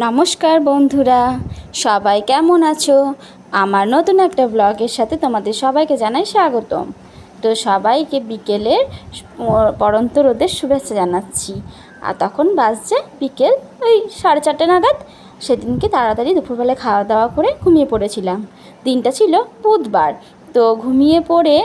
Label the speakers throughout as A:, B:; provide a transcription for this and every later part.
A: নমস্কার বন্ধুরা, সবাই কেমন আছো? আমার নতুন একটা ব্লগের সাথে তোমাদের সবাইকে জানাই স্বাগতম। তো সবাইকে বিকেলের পড়ন্ত রোদের শুভেচ্ছা জানাচ্ছি। আর তখন বাজছে বিকেল ওই 4:30 নাগাদ। সেদিনকে তাড়াতাড়ি দুপুরবেলায় খাওয়া দাওয়া করে ঘুমিয়ে পড়েছিলাম। দিনটা ছিল বুধবার। তো ঘুমিয়ে পড়ে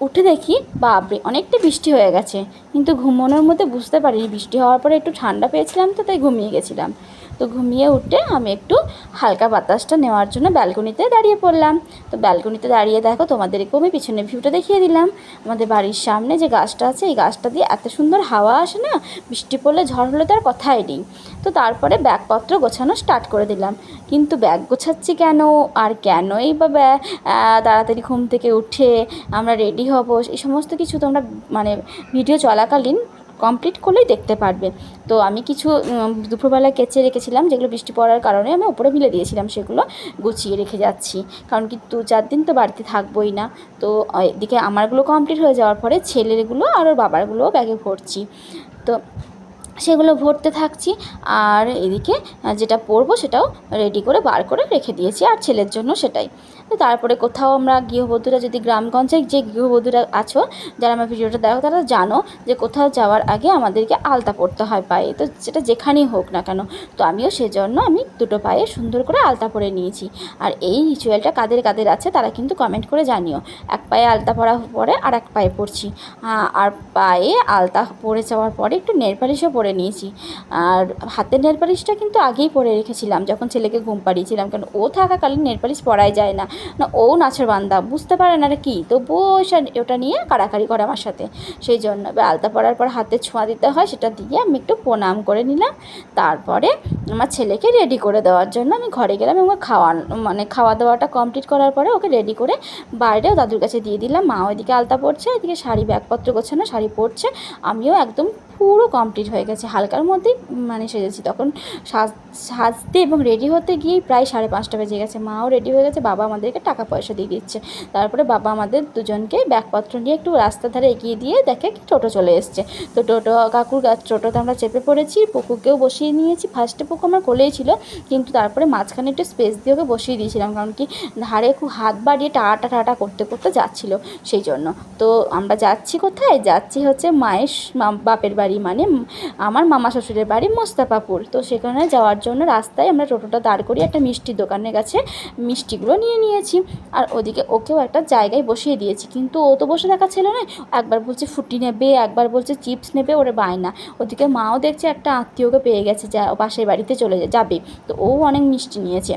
A: উঠে দেখি বাপরে অনেকটা বৃষ্টি হয়ে গেছে, কিন্তু ঘুমানোর মধ্যে বুঝতে পারিনি বৃষ্টি হওয়ার পরে একটু ঠান্ডা পেয়েছিলাম, তো তাই ঘুমিয়ে গেছিলাম। তো ঘুমিয়ে উঠে আমি একটু হালকা বাতাসটা নেওয়ার জন্য ব্যালকনিতে দাঁড়িয়ে পড়লাম। তো ব্যালকনিতে দাঁড়িয়ে দেখো তোমাদেরকেও আমি পিছনের ভিউটা দেখিয়ে দিলাম। আমাদের বাড়ির সামনে যে গাছটা আছে, এই গাছটা দিয়ে এত সুন্দর হাওয়া আসে না, বৃষ্টি পড়লে ঝড় হলে তার কথাই নেই। তো তারপরে ব্যাগপত্র গোছানো স্টার্ট করে দিলাম। কিন্তু ব্যাগ গোছাচ্ছি কেন, আর কেনই বা তাড়াতাড়ি ঘুম থেকে উঠে আমরা রেডি হব, এই সমস্ত কিছু তোমরা ভিডিও চলাকালীন কমপ্লিট করলেই দেখতে পারবে। তো আমি কিছু দুপুরবেলায় কেচে রেখেছিলাম, যেগুলো বৃষ্টি পড়ার কারণে আমি উপরে মিলে দিয়েছিলাম, সেগুলো গুছিয়ে রেখে যাচ্ছি। কারণ কি 2-4 দিন তো বাড়িতে থাকবোই না। তো এদিকে আমারগুলো কমপ্লিট হয়ে যাওয়ার পরে ছেলেরগুলো আর ওর বাবারগুলোও ব্যাগে ভরছি। তো সেগুলো ভরতে থাকছি, আর এদিকে যেটা পরবো সেটাও রেডি করে বার করে রেখে দিয়েছি, আর ছেলের জন্য সেটাই। তো তারপরে কোথাও আমরা গৃহবধূরা, যদি গ্রামগঞ্জে যে গৃহবধূরা আছো যারা আমার ভিডিওটা দেখো, তারা জানো যে কোথাও যাওয়ার আগে আমাদেরকে আলতা পরতে হয় পায়ে, তো সেটা যেখানেই হোক না কেন। তো আমিও সেজন্য আমি দুটো পায়ে সুন্দর করে আলতা পরে নিয়েছি। আর এই রিচুয়ালটা কাদের কাদের আছে তারা কিন্তু কমেন্ট করে জানিও। এক পায়ে আলতা পরা পরে আর এক পায়ে পরছি, আর পায়ে আলতা পরে যাওয়ার পরে একটু নেল পালিশও পরে নিয়েছি। আর হাতের নেল পালিশটা কিন্তু আগেই পরে রেখেছিলাম, যখন ছেলেকে ঘুম পাড়িয়েছিলাম, কারণ ও থাকাকালীন নেল পালিশ পরাই যায় না, ও নাছের বান্দা, বুঝতে পারে না কি, তবুও ওটা নিয়ে কাড়াকাড়ি করে আমার সাথে। সেই জন্য আলতা পরার পর হাতে ছোঁয়া দিতে হয়, সেটা দিয়ে আমি একটু প্রণাম করে নিলাম। তারপরে আমার ছেলেকে রেডি করে দেওয়ার জন্য আমি ঘরে গেলাম, এবং খাওয়া দাওয়াটা কমপ্লিট করার পরে ওকে রেডি করে বাইরেও দাদুর কাছে দিয়ে দিলাম। মা ওইদিকে আলতা পরছে, এদিকে শাড়ি ব্যাগপত্র গোছানো, শাড়ি পরছে। আমিও একদম পুরো কমপ্লিট হয়ে গেছে, হালকার মধ্যেই সেজেছি। তখন সাজতে এবং রেডি হতে গিয়েই প্রায় 5:30 বেজে গেছে। মাও রেডি হয়ে গেছে, বাবা আমাদেরকে টাকা পয়সা দিয়ে দিচ্ছে। তারপরে বাবা আমাদের দুজনকে ব্যাগপত্র নিয়ে একটু রাস্তা ধারে এগিয়ে দিয়ে দেখে টোটো চলে এসছে। তো কাকুর টোটোতে আমরা চেপে পড়েছি, পুকুকেও বসিয়ে নিয়েছি। ফার্স্টে পুকু আমার কোলেই ছিল, কিন্তু তারপরে মাঝখানে একটু স্পেস দিয়ে ওকে বসিয়ে দিয়েছিলাম, কারণ কি ধারে খুব হাত বাড়িয়ে টাটা করতে করতে যাচ্ছিলো, সেই জন্য। তো আমরা যাচ্ছি কোথায়, যাচ্ছি হচ্ছে মায়ের বাপের বাড়ি, আমার মামা শ্বশুরের বাড়ি মোস্তাফাপুর। তো সেখানে যাওয়ার জন্য রাস্তায় আমরা টোটোটা দাঁড় করি একটা মিষ্টির দোকানের কাছে, মিষ্টিগুলো নিয়ে নিয়েছি। আর ওদিকে ওকেও একটা জায়গায় বসিয়ে দিয়েছি, কিন্তু ও তো বসে থাকা ছিল না, একবার বলছে ফুটি নেবে, একবার বলছে চিপস নেবে, ওরে বায়না। ওদিকে মাও দেখছে একটা আত্মীয়কে পেয়ে গেছে, যা পাশের বাড়িতে চলে যাবে, তো ও অনেক মিষ্টি নিয়েছে।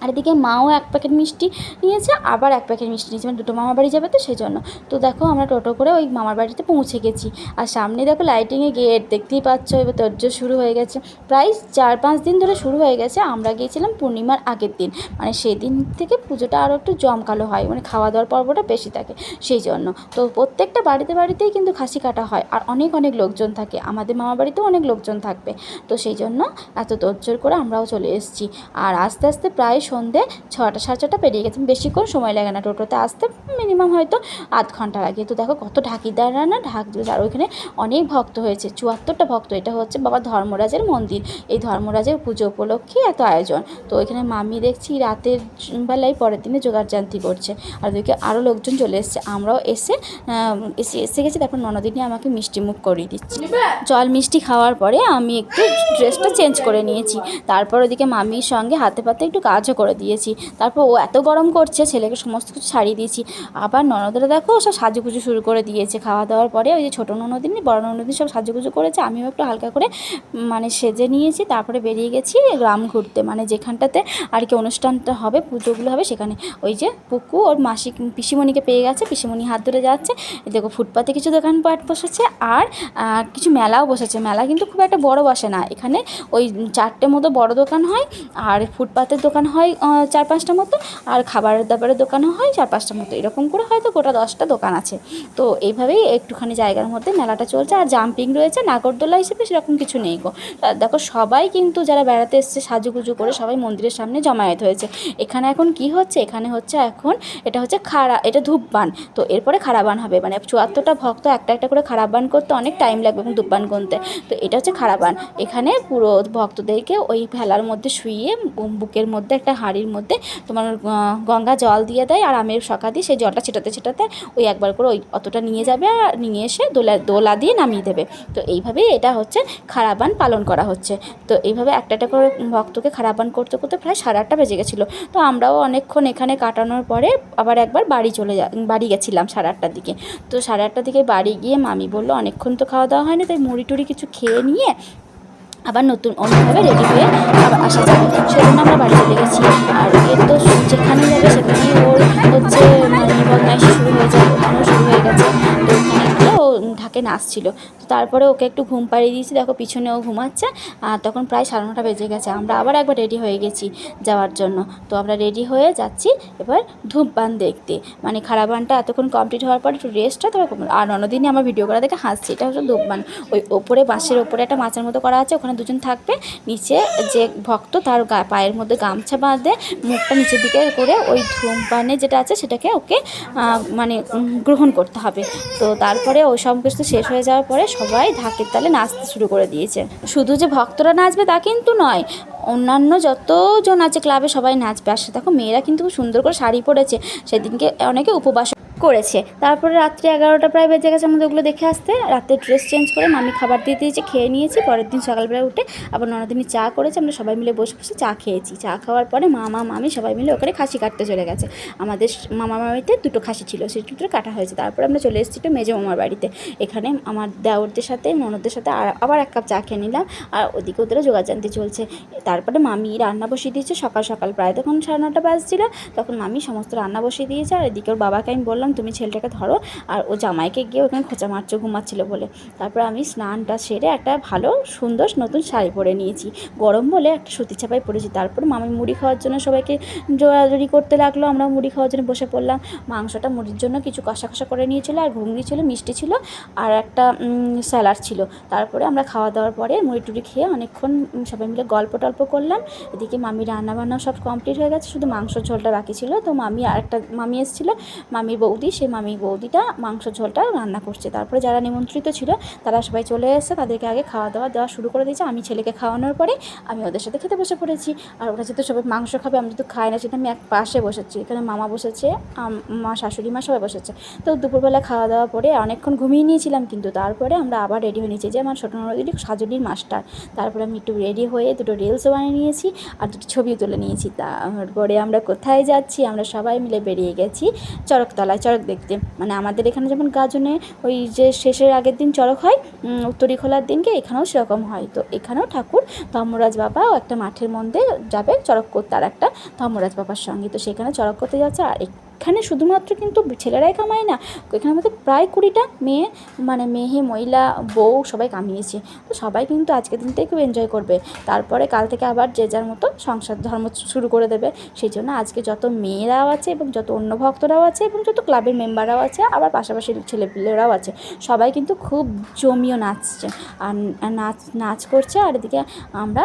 A: আর এদিকে মাও 1 প্যাকেট মিষ্টি নিয়েছে, আবার 1 প্যাকেট মিষ্টি নিয়েছে, দুটো মামার বাড়ি যাবে তো সেই জন্য। তো দেখো আমরা টোটো করে ওই মামার বাড়িতে পৌঁছে গেছি। আর সামনে দেখো লাইটিংয়ে গেট, দেখতেই পাচ্ছ। এবার তোড়জোড় শুরু হয়ে গেছে, প্রায় 4-5 দিন ধরে শুরু হয়ে গেছে। আমরা গিয়েছিলাম পূর্ণিমার আগের দিন, সেদিন থেকে পুজোটা আরও একটু জমকালো হয়, খাওয়া দাওয়ার পর্বটা বেশি থাকে, সেই জন্য। তো প্রত্যেকটা বাড়িতেই কিন্তু খাসি কাটা হয়, আর অনেক লোকজন থাকে। আমাদের মামার বাড়িতেও অনেক লোকজন থাকবে, তো সেই জন্য এত তোড়জোড় করে আমরাও চলে এসেছি। আর আস্তে আস্তে প্রায় সন্ধে 6টা 6:30 পেরিয়ে গেছে। বেশিক্ষণ সময় লাগে না টোটোতে আসতে, মিনিমাম হয়তো আধ ঘন্টা লাগে। তো দেখো কত ঢাকিদাররা না ঢাক দিয়েছে, আর ওইখানে অনেক ভক্ত হয়েছে, 74টা ভক্ত। এটা হচ্ছে বাবা ধর্মরাজের মন্দির, এই ধর্মরাজের পুজো উপলক্ষে এত আয়োজন। তো ওইখানে মামি দেখছি রাতের বেলায় পরের দিনে জোগাড়জান্তি করছে, আর ওইদিকে আরও লোকজন চলে এসছে। আমরাও এসে গেছি। তারপর ননদিনী আমাকে মিষ্টি মুখ করিয়ে দিচ্ছে। জল মিষ্টি খাওয়ার পরে আমি একটু ড্রেসটা চেঞ্জ করে নিয়েছি। তারপর ওদিকে মামির সঙ্গে হাতে পাতে একটু কাজও করে দিয়েছি। তারপর ও এত গরম করছে, ছেলেকে সমস্ত কিছু ছাড়িয়ে দিয়েছি। আবার ননদরা দেখো সব সাজুগুজু শুরু করে দিয়েছে। খাওয়া দাওয়ার পরে ওই যে ছোটো ননদিনী বড় ননদিনী সব সাজুগুজু করেছে, আমিও একটু হালকা করে সেজে নিয়েছি। তারপরে বেরিয়ে গেছি গ্রাম ঘুরতে, যেখানটাতে আর কি অনুষ্ঠানটা হবে, পুজোগুলো হবে সেখানে। ওই যে পুকু ওর পিসিমণিকে পেয়ে গেছে, পিসিমণি হাত ধরে যাচ্ছে। দেখো ফুটপাতে কিছু দোকানপাট বসেছে, আর কিছু মেলাও বসেছে। মেলা কিন্তু খুব একটা বড় বসে না, এখানে ওই 4টে মতো বড় দোকান হয়, আর ফুটপাতের দোকান হয় হয় 4-5টা মতো, আর খাবারের দাবারের দোকানও হয় 4-5টা মতো, এরকম করে হয়তো গোটা 10টা দোকান আছে। তো এইভাবেই একটুখানি জায়গার মধ্যে মেলাটা চলছে। আর জাম্পিং রয়েছে, নাগরদোলা হিসেবে সেরকম কিছু নেই গো। দেখো সবাই কিন্তু যারা বেড়াতে এসছে সাজুগুজু করে সবাই মন্দিরের সামনে জমায়েত হয়েছে। এখানে এখন কি হচ্ছে, এখানে হচ্ছে এখন এটা হচ্ছে এটা ধূপবান। তো এরপরে খারাবান হবে, মানে 74টা ভক্ত একটা একটা করে খারাবান করতে অনেক টাইম লাগবে এবং ধূপবান গুনতে। তো এটা হচ্ছে খারাবান। এখানে পুরো ভক্তদেরকে ওই ভেলার মধ্যে শুইয়ে বুকের মধ্যে একটা হাঁড়ির মধ্যে তোমার গঙ্গা জল দিয়ে দেয় আর আমের শাঁখা দিয়ে সেই জলটা ছেটাতে ছেটাতে ওই একবার করে ওই অতটা নিয়ে যাবে আর নিয়ে এসে দোলা দিয়ে নামিয়ে দেবে। তো এইভাবেই এটা হচ্ছে খারাবান পালন করা হচ্ছে। তো এইভাবে একটা একটা করে ভক্তকে খারাবান করতে করতে প্রায় 8:30 বেজে গেছিলো। তো আমরাও অনেকক্ষণ এখানে কাটানোর পরে আবার একবার বাড়ি গেছিলাম 8:30টার দিকে। তো 8:30টার দিকে বাড়ি গিয়ে মামি বললো অনেকক্ষণ তো খাওয়া দাওয়া হয়নি, তাই মুড়ি টুড়ি কিছু খেয়ে নিয়ে আবার নতুন অন্যভাবে রেডি হয়ে আবার আসা যাবে, সেজন্য আমরা বাড়ি চলে গেছি। আর এর তো যেখানে যাবে সেখানেই ওর হচ্ছে মানে বদমাইশি শুরু হয়ে যাবে, ওখানেও শুরু হয়ে গেছে। তো ওখানে গিয়ে ও ঢাকে নাচছিল। তো তারপরে ওকে একটু ঘুম পাড়িয়ে দিয়েছি, দেখো পিছনে ও ঘুমাচ্ছে। আর তখন প্রায় 9:30 বেজে গেছে, আমরা আবার একবার রেডি হয়ে গেছি যাওয়ার জন্য। তো আমরা রেডি হয়ে যাচ্ছি এবার ধূপবান দেখতে, মানে খারাবানটা এতক্ষণ কমপ্লিট হওয়ার পর একটু রেস্ট হয় তবে। আর অন্যদিনই আমার ভিডিও করা দেখে হাসছি, এটা হচ্ছে ধূপবান। ওই ওপরে বাঁশের ওপরে একটা মাচার মতো করা আছে, ওখানে দুজন থাকবে, নিচে যে ভক্ত তার পায়ের মধ্যে গামছা বাঁধে মুখটা নিচের দিকে করে ওই ধূপবানে যেটা আছে সেটাকে ওকে মানে গ্রহণ করতে হবে। তো তারপরে ওই সব কিছু শেষ হয়ে যাওয়ার পরে সবাই ঢাকের তালে নাচতে শুরু করে দিয়েছে। শুধু যে ভক্তরা নাচবে তা কিন্তু নয়, অন্যান্য যতজন আছে ক্লাবে সবাই নাচবে। আর দেখো মেয়েরা কিন্তু সুন্দর করে শাড়ি পরেছে, সেদিনকে অনেকে উপবাস করেছে। তারপরে রাত্রি 11টা প্রায় বেজে গেছে আমাদের ওগুলো দেখে আসতে। রাতে ড্রেস চেঞ্জ করে মামি খাবার দিয়ে দিয়েছে, খেয়ে নিয়েছি। পরের দিন সকালবেলা উঠে আবার ননদিনী চা করেছে, আমরা সবাই মিলে বসে বসে চা খেয়েছি। চা খাওয়ার পরে মামি সবাই মিলে ওখানে খাসি কাটতে চলে গেছে। আমাদের মামার বাড়িতে 2টো খাসি ছিল, সেই 2টো কাটা হয়েছে। তারপরে আমরা চলে এসেছি তো মেজো মামার বাড়িতে। এখানে আমার দেওরদের সাথে ননদদের সাথে আবার 1 কাপ চা খেয়ে নিলাম। আর ওদিকে ওদেরও জোগাড়জান্তি চলছে। তারপরে মামি রান্না বসিয়ে দিয়েছে সকাল সকাল, প্রায় তখন 9:30 বাজছিল। তখন মামি সমস্ত রান্না বসিয়ে দিয়েছে। আর এদিকে ওর বাবাকে আমি বললাম তুমি ছেলেটাকে ধরো, আর ও জামাইকে গিয়ে ওখানে খোঁচা মারছে ঘুমাচ্ছিল বলে। তারপর আমি স্নানটা সেরে একটা ভালো সুন্দর নতুন শাড়ি পরে নিয়েছি, গরম বলে একটা সুতির ছাপাই পরেছি। তারপর মামি মুড়ি খাওয়ার জন্য সবাইকে জোড়াজড়ি করতে লাগলো, আমরা মুড়ি খাওয়ার জন্য বসে পড়লাম। মাংসটা মুড়ির জন্য কিছু কষা কষা করে নিয়েছিল, আর ঘুগনি ছিল, মিষ্টি ছিল, আর একটা স্যালাড ছিল। তারপরে আমরা খাওয়া দাওয়ার পরে মুড়ি টুড়ি খেয়ে অনেকক্ষণ সবাই মিলে গল্প টল্প করলাম। এদিকে মামি রান্নাবান্নাও সব কমপ্লিট হয়ে গেছে, শুধু মাংসর ঝোলটা বাকি ছিল। তো মামি আরেকটা মামি এসেছিলো, মামির বৌদি, সেই মামির বৌদিটা মাংসর ঝোলটা রান্না করছে। তারপরে যারা নিমন্ত্রিত ছিল তারা সবাই চলে এসেছে, তাদেরকে আগে খাওয়া দাওয়া দেওয়া শুরু করে দিয়েছে। আমি ছেলেকে খাওয়ানোর পরে আমি ওদের সাথে খেতে বসে পড়েছি। আর ওরা যেহেতু সবাই মাংস খাবে, আমি যেহেতু খাই না, সেটা আমি এক পাশে বসেছি। এখানে মামা বসেছে, মা শাশুড়ি মা সবাই বসেছে। তো দুপুরবেলা খাওয়া দাওয়া পরে অনেকক্ষণ ঘুমিয়ে নিয়েছিলাম, কিন্তু তারপরে আমরা আবার রেডি হয়ে নিয়েছি। যে আমার ছোটো ননদিনী সাজুলির মাস্টার। তারপরে আমি একটু রেডি হয়ে 2টো রিলসও বানিয়ে নিয়েছি আর 2টো ছবিও তুলে নিয়েছি। তারপরে আমরা কোথায় যাচ্ছি, আমরা সবাই মিলে বেরিয়ে গেছি চড়কতলায় চড়ক দেখতে। মানে আমাদের এখানে যেমন গাজনে ওই যে শেষের আগের দিন চড়ক হয়, উত্তরী খোলার দিনকে, এখানেও সেরকম হয়। তো এখানেও ঠাকুর ধর্মরাজ বাবা একটা মাঠের মধ্যে যাবে চড়ক করতে, আর একটা ধর্মরাজ বাবার সঙ্গে। তো সেখানে চড়ক করতে যাচ্ছে। আর এখানে শুধুমাত্র কিন্তু ছেলেরাই কামায় না, এখানে মধ্যে প্রায় 20টা মেয়ে, মানে মেয়ে মহিলা বউ সবাই কামিয়েছে। তো সবাই কিন্তু আজকের দিনটাই খুব এনজয় করবে। তারপরে কাল থেকে আবার যে যার মতো সংসার ধর্ম শুরু করে দেবে। সেই জন্য আজকে যত মেয়েরাও আছে এবং যত অন্য ভক্তরাও আছে এবং যত ক্লাবের মেম্বাররাও আছে, আবার পাশাপাশি ছেলেপিলেরাও আছে, সবাই কিন্তু খুব জমিয়ে নাচছে আর নাচ করছে। আর এদিকে আমরা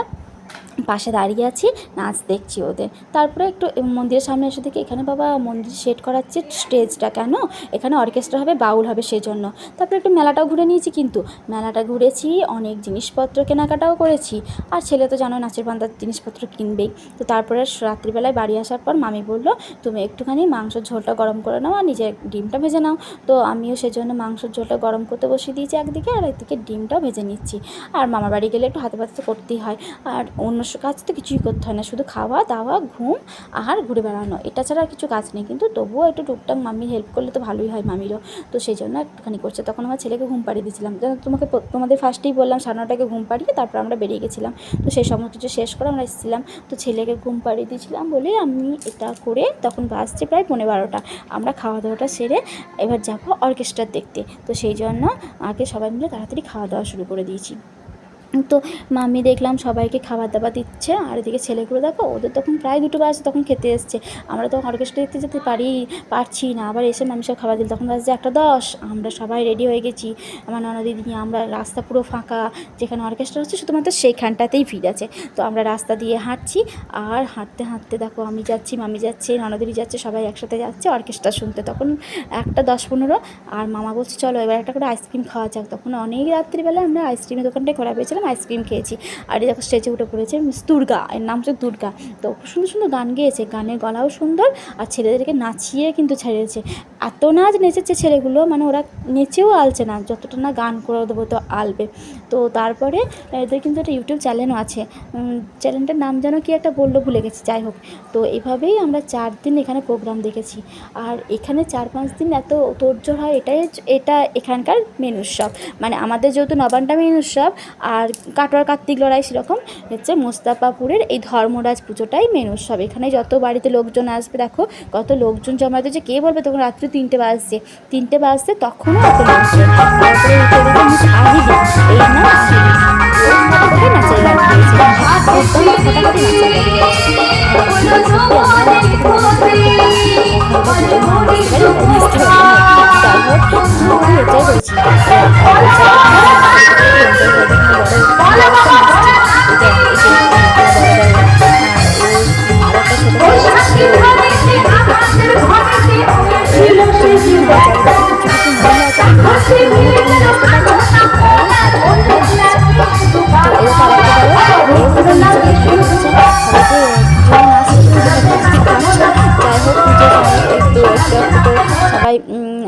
A: পাশে দাঁড়িয়ে আছি, নাচ দেখছি ওদের। তারপরে একটু মন্দিরের সামনে এসে দেখি এখানে বাবা মন্দির সেট করাচ্ছে স্টেজটা, কেন এখানে অর্কেস্ট্রা হবে, বাউল হবে সেই জন্য। তারপরে একটু মেলাটাও ঘুরে নিয়েছি, কিন্তু মেলাটা ঘুরেছি, অনেক জিনিসপত্র কেনাকাটাও করেছি। আর ছেলে তো জানো নাচের বান্ধার জিনিসপত্র কিনবেই। তো তারপরে রাত্রিবেলায় বাড়ি আসার পর মামি বললো তুমি একটুখানি মাংসের ঝোলটা গরম করে নাও আর নিজে ডিমটা ভেজে নাও। তো আমিও সেজন্য মাংসের ঝোলটা গরম করতে বসিয়ে দিয়েছি একদিকে, আর একদিকে ডিমটাও ভেজে নিচ্ছি। আর মামার বাড়ি গেলে একটু হাতে পাতে তো করতেই হয়, আর অন্য কাজ তো কিছুই করতে হয় না, শুধু খাওয়া দাওয়া, ঘুম আর ঘুরে বেড়ানো, এটা ছাড়া আর কিছু কাজ নেই। কিন্তু তবুও একটু টুকটাক মামি হেল্প করলে তো ভালোই হয় মামিরও। তো সেই জন্য একটুখানি করছে। তখন আমার ছেলেকে ঘুম পাড়িয়ে দিয়েছিলাম, তোমাদের ফার্স্টেই বললাম 9:30টাকে ঘুম পাড়িয়ে তারপর আমরা বেরিয়ে গেছিলাম। তো সেই সমস্ত কিছু শেষ করে আমরা এসেছিলাম। তো ছেলেকে ঘুম পাড়িয়ে দিয়েছিলাম বলে আমি এটা করে তখন বাজছে প্রায় 12:30। আমরা খাওয়া দাওয়াটা সেরে এবার যাবো অর্কেস্ট্রা দেখতে। তো সেই জন্য আগে সবাই মিলে তাড়াতাড়ি খাওয়া দাওয়া শুরু করে দিয়েছি। তো মাম্মি দেখলাম সবাইকে খাবার দাবার দিচ্ছে, আর এদিকে ছেলেগুলো দেখো ওদের তখন প্রায় 2টো বাজে তখন খেতে এসছে। আমরা তখন অর্কেস্ট্রা দেখতে যেতে পারছি না, আবার এসে মাম্মি সব খাবার দিল, তখন বাজছে 1:10। আমরা সবাই রেডি হয়ে গেছি, আমার ননদিদি নিয়ে। আমরা রাস্তা পুরো ফাঁকা, যেখানে অর্কেস্ট্রা হচ্ছে শুধুমাত্র সেইখানটাতেই ভিড় আছে। তো আমরা রাস্তা দিয়ে হাঁটছি, আর হাঁটতে হাঁটতে দেখো আমি যাচ্ছি, মামি যাচ্ছে, ননদিদি যাচ্ছে, সবাই একসাথে যাচ্ছে অর্কেস্ট্রা শুনতে। তখন 1:10-15, আর মামা বলছে চলো এবার একটা করে আইসক্রিম খাওয়া যাক। তখন অনেক রাত্রিবেলা আমরা আইসক্রিমের দোকানটায় ঘোরা পেয়েছিলাম, আইসক্রিম খেয়েছি। আর এই দেখো স্টেজে উঠে পড়েছে মিস দুর্গা, এর নাম হচ্ছে দুর্গা। তো খুব সুন্দর সুন্দর গান গেয়েছে, গানের গলাও সুন্দর, আর ছেলেদেরকে নাচিয়ে কিন্তু ছেড়েছে। এত নাচ নেচেছে ছেলেগুলো, মানে ওরা নেচেও আলছে না, যতটা না গান করে দেবো তো আলবে। তো তারপরে এদের কিন্তু একটা ইউটিউব চ্যানেলও আছে, চ্যানেলটার নাম যেন কি একটা বললো, ভুলে গেছি, যাই হোক। তো এভাবেই আমরা 4 দিন এখানে প্রোগ্রাম দেখেছি। আর এখানে 4-5 দিন এত তোড়জোড় হয়, এটা এখানকার মেন উৎসব। মানে আমাদের যেহেতু নবান্নটা মেন উৎসব, আর কাটোয়ার কার্তিক লড়াই সেরকম হচ্ছে মোস্তাফাপুরের এই ধর্মরাজ পুজোটাই মেন উৎসব। এখানে যত বাড়িতে লোকজন আসবে, দেখো কত লোকজন জমাতে, যে কে বলবে তখন রাত্রি 3টে বাজছে তখনও এত লোকজন। তারপরে এই না আহিরি নাচের গান গিয়েছে, ফাটাফাটি নাচের গান সবাই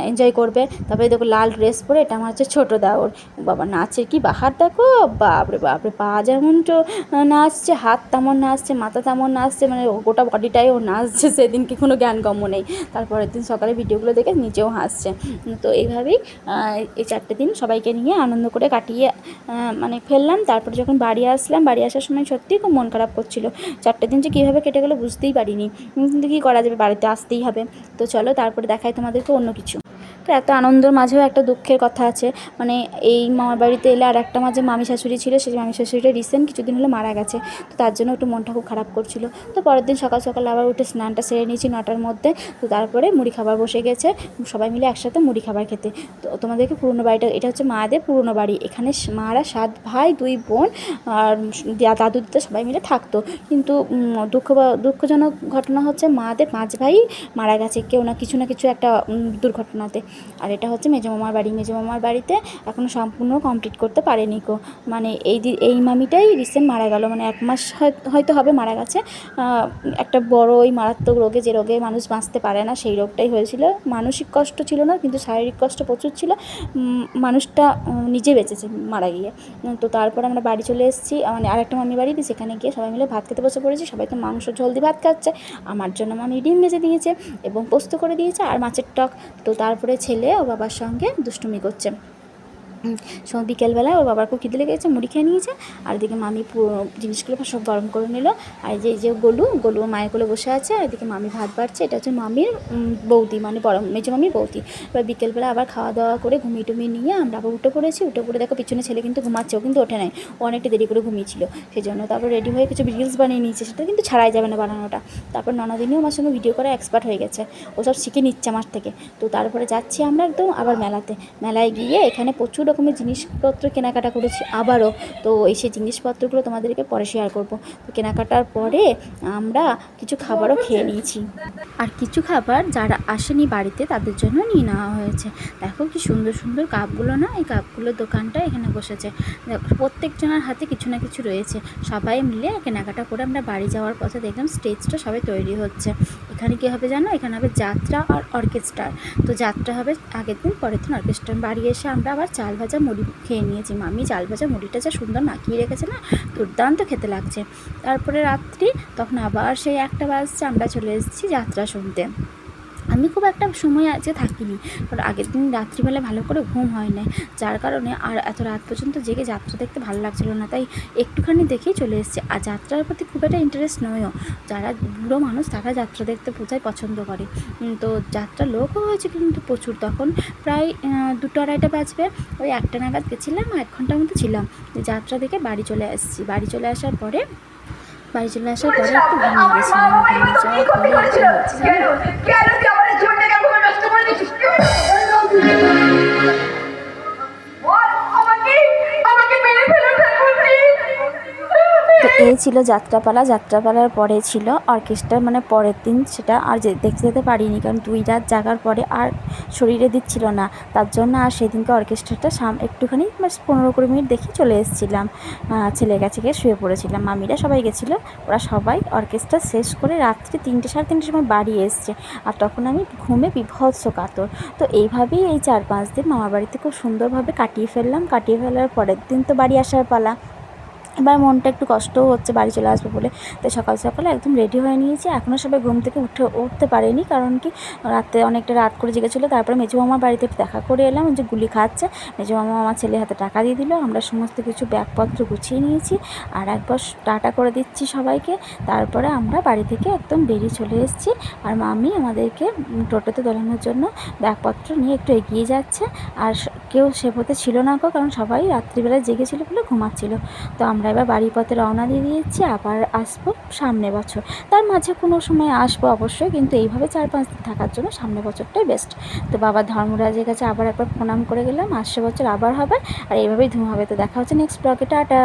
A: এনজয় করবে। তারপরে দেখো লাল ড্রেস পরে, এটা আমার হচ্ছে ছোটো দেওর। বাবা নাচের কি বাহার দেখো, বাপরে বাপরে, পা যেমন তো নাচছে, হাত তেমন নাচছে, মাথা তেমন নাচছে, মানে গোটা বডিটাই ও নাচছে। সেদিনকে কোনো জ্ঞানগম্য নেই। তারপরের দিন সকালে ভিডিওগুলো দেখে নিজেও হাসছে। তো এইভাবেই এই 4টে দিন সবাইকে নিয়ে আনন্দ করে কাটিয়ে মানে ফেললাম। তারপরে যখন বাড়ি আসলাম, বাড়ি আসার সময় সত্যিই খুব মন খারাপ করছিল। 4টে দিন যে কীভাবে কেটে গেলো বুঝতেই পারিনি, কিন্তু কী করা যাবে, বাড়িতে আসতেই হবে। তো চলো তারপরে দেখাই তোমাদেরকে অন্য কিছু। তো এত আনন্দের মাঝেও একটা দুঃখের কথা আছে, মানে এই মামার বাড়িতে এলে আর একটা মাঝে মামি শাশুড়ি ছিল, সেই মামি শাশুড়িটা রিসেন্ট কিছুদিন হলো মারা গেছে। তো তার জন্য একটু মনটা খুব খারাপ করছিল। তো পরের দিন সকাল সকাল আবার উঠে স্নানটা সেরে নিয়েছি 9টার মধ্যে। তো তারপরে মুড়ি খাবার বসে গেছে, সবাই মিলে একসাথে মুড়ি খাবার খেতে। তো তোমাদেরকে পুরনো বাড়িটা, এটা হচ্ছে মাদের পুরনো বাড়ি। এখানে মারা 7 ভাই 2 বোন আর দাদু দিদা সবাই মিলে থাকতো। কিন্তু দুঃখজনক ঘটনা হচ্ছে মাদের 5 ভাই মারা গেছে, কেউ না কিছু একটা দুর্ঘটনাতে। আর এটা হচ্ছে মেজো মামার বাড়ি। মেজো মামার বাড়িতে এখনও সম্পূর্ণ কমপ্লিট করতে পারেনি কো, মানে এই মামিটাই রিসেন্ট মারা গেল, মানে 1 মাস হয়তো হবে মারা গেছে। একটা বড় ওই মারাত্মক রোগে, যে রোগে মানুষ বাঁচতে পারে না, সেই রোগটাই হয়েছিল। মানসিক কষ্ট ছিল না, কিন্তু শারীরিক কষ্ট প্রচুর ছিল। মানুষটা নিজে বেঁচেছে মারা গিয়ে। তো তারপর আমরা বাড়ি চলে এসেছি, মানে আরেকটা মামির বাড়িতে, সেখানে গিয়ে সবাই মিলে ভাত খেতে বসে পড়েছি। সবাই তো মাংস ঝোল দিয়ে ভাত খাচ্ছে, আমার জন্য মামি ডিম ভেজে দিয়েছে এবং পোস্ত করে দিয়েছে আর মাছের টক। তো তারপরে ছেলে ও বাবার সঙ্গে দুষ্টুমি করছে। বিকেলবেলায় ওর বাবার খুব খিদে লেগেছে, মুড়ি খেয়ে নিয়েছে। আর এদিকে মামি পুরো জিনিসগুলো সব গরম করে নিল। আর এই যে গোলু মায়ের কোলে বসে আছে, আর এদিকে মামি ভাত বাড়ছে। এটা হচ্ছে মামির বৌদি, মানে বড় মেজো মামির বৌদি। এবার বিকেলবেলা আবার খাওয়া দাওয়া করে ঘুমিয়ে টুমিয়ে নিয়ে আমরা আবার উঠে পড়েছি। উঠে পড়ে দেখো পিছনে ছেলে কিন্তু ঘুমাচ্ছে, ও কিন্তু ওঠে নাই, ও অনেকটা দেরি করে ঘুমিয়েছিল। সেই জন্য তারপর রেডি হয়ে কিছু রিলস বানিয়ে নিয়েছে, সেটা কিন্তু ছাড়াই যাবে না বানানোটা। তারপর ননদিনীও আমার সঙ্গে ভিডিও করা এক্সপার্ট হয়ে গেছে, ও সব শিখে নিচ্ছে আমার থেকে। তো তারপরে যাচ্ছি আমরা একদম আবার মেলায় গিয়ে এখানে প্রচুর রকমের জিনিসপত্র কেনাকাটা করেছি আবারও। তো সেই জিনিসপত্রগুলো তোমাদেরকে পরে শেয়ার করব। তো কেনাকাটার পরে আমরা কিছু খাবারও খেয়ে নিয়েছি, আর কিছু খাবার যারা আসেনি বাড়িতে তাদের জন্য নিয়ে নেওয়া হয়েছে। দেখো কি সুন্দর সুন্দর কাপগুলো না, এই কাপগুলোর দোকানটা এখানে বসেছে। প্রত্যেকজনের হাতে কিছু না কিছু রয়েছে। সবাই মিলে কেনাকাটা করে আমরা বাড়ি যাওয়ার পথে দেখলাম স্টেজটা সবাই তৈরি হচ্ছে। এখানে কী হবে জানো, এখানে হবে যাত্রা আর অর্কেস্ট্রার। তো যাত্রা হবে আগের দিন, পরের দিন অর্কেস্ট্রা। বাড়ি এসে আমরা আবার চাল ভাজা মুড়ি খেয়ে নিয়েছি। মামি চাল ভাজা মুড়িটা যা সুন্দর মাখিয়ে রেখেছে না, দুর্দান্ত খেতে লাগছে। তারপরে রাত্রি তখন আবার সেই 1টা বাজছে, আমরা চলে এসেছি যাত্রা শুনতে। আমি খুব একটা সময় আজকে থাকিনি, কারণ আগের দিন রাত্রিবেলা ভালো করে ঘুম হয় না, যার কারণে আর এত রাত পর্যন্ত জেগে যাত্রা দেখতে ভালো লাগছিলো না, তাই একটুখানি দেখেই চলে এসেছি। আর যাত্রার প্রতি খুব একটা ইন্টারেস্ট নয়ও, যারা বুড়ো মানুষ তারা যাত্রা দেখতে বোধহয় পছন্দ করে। তো যাত্রার লোকও হয়েছে কিন্তু প্রচুর, তখন প্রায় 2-2:30 বাজবে, ওই 1টা নাগাদ গেছিলাম, 1 ঘন্টার মতো ছিলাম। যাত্রা দেখে বাড়ি চলে আসছি। বাড়ি চলে আসার পরে একটু ঘুমিয়ে গেছিলাম। ঘুমিয়ে যাওয়ার পরে হয়েছে তো এই ছিল যাত্রাপালা। যাত্রাপালার পরে ছিল অর্কেস্ট্রা, মানে পরের দিন সেটা আর দেখতে যেতে পারিনি, কারণ 2 রাত জাগার পরে আর শরীরে দিচ্ছিল না, তার জন্য আর সেদিনকে অর্কেস্ট্রাটা একটুখানি 15-20 মিনিট দেখে চলে এসেছিলাম। ছেলের কাছে গিয়ে শুয়ে পড়েছিলাম। মামিরা সবাই গেছিলো, ওরা সবাই অর্কেস্ট্রা শেষ করে রাত্রি 3-3:30 সময় বাড়ি এসছে, আর তখন আমি ঘুমে বিভৎস কাতর। তো এইভাবেই এই 4-5 দিন মামার বাড়িতে খুব সুন্দরভাবে কাটিয়ে ফেললাম। কাটিয়ে ফেলার পরের দিন তো বাড়ি আসার পালা। এবার মনটা একটু কষ্টও হচ্ছে বাড়ি চলে আসবো বলে, তাই সকাল সকালে একদম রেডি হয়ে নিয়েছি। এখনও সবাই ঘুম থেকে উঠতে পারেনি, কারণ কি রাতে অনেকটা রাত করে জেগেছিলো। তারপরে মেজো মামার বাড়িতে একটু দেখা করে এলাম, যে গুলি খাচ্ছে। মেজো মামা আমার ছেলের হাতে টাকা দিয়ে দিল, আমরা সমস্ত কিছু ব্যাগপত্র গুছিয়ে নিয়েছি, আর একবার টাটা করে দিচ্ছি সবাইকে। তারপরে আমরা বাড়ি থেকে একদম বেরিয়ে চলে এসেছি, আর মামি আমাদেরকে টোটোতে তোলানোর জন্য ব্যাগপত্র নিয়ে একটু এগিয়ে যাচ্ছে। আর কেউ সে পথে ছিল না গো, কারণ সবাই রাত্রিবেলায় জেগেছিলো বলে ঘুমাচ্ছিল। তো আমরা এবার বাড়ির পথে রওনা দিয়ে দিয়েছি, আবার আসবো সামনে বছর। তার মাঝে কোনো সময় আসবো অবশ্যই, কিন্তু এইভাবে 4-5 দিন থাকার জন্য সামনে বছরটাই বেস্ট। তো বাবা ধর্মরাজের কাছে আবার একবার প্রণাম করে গেলাম, আসছে বছর আবার হবে, আর এইভাবেই ধুম হবে। তো দেখা হচ্ছে নেক্সট ব্লগে, টাটা।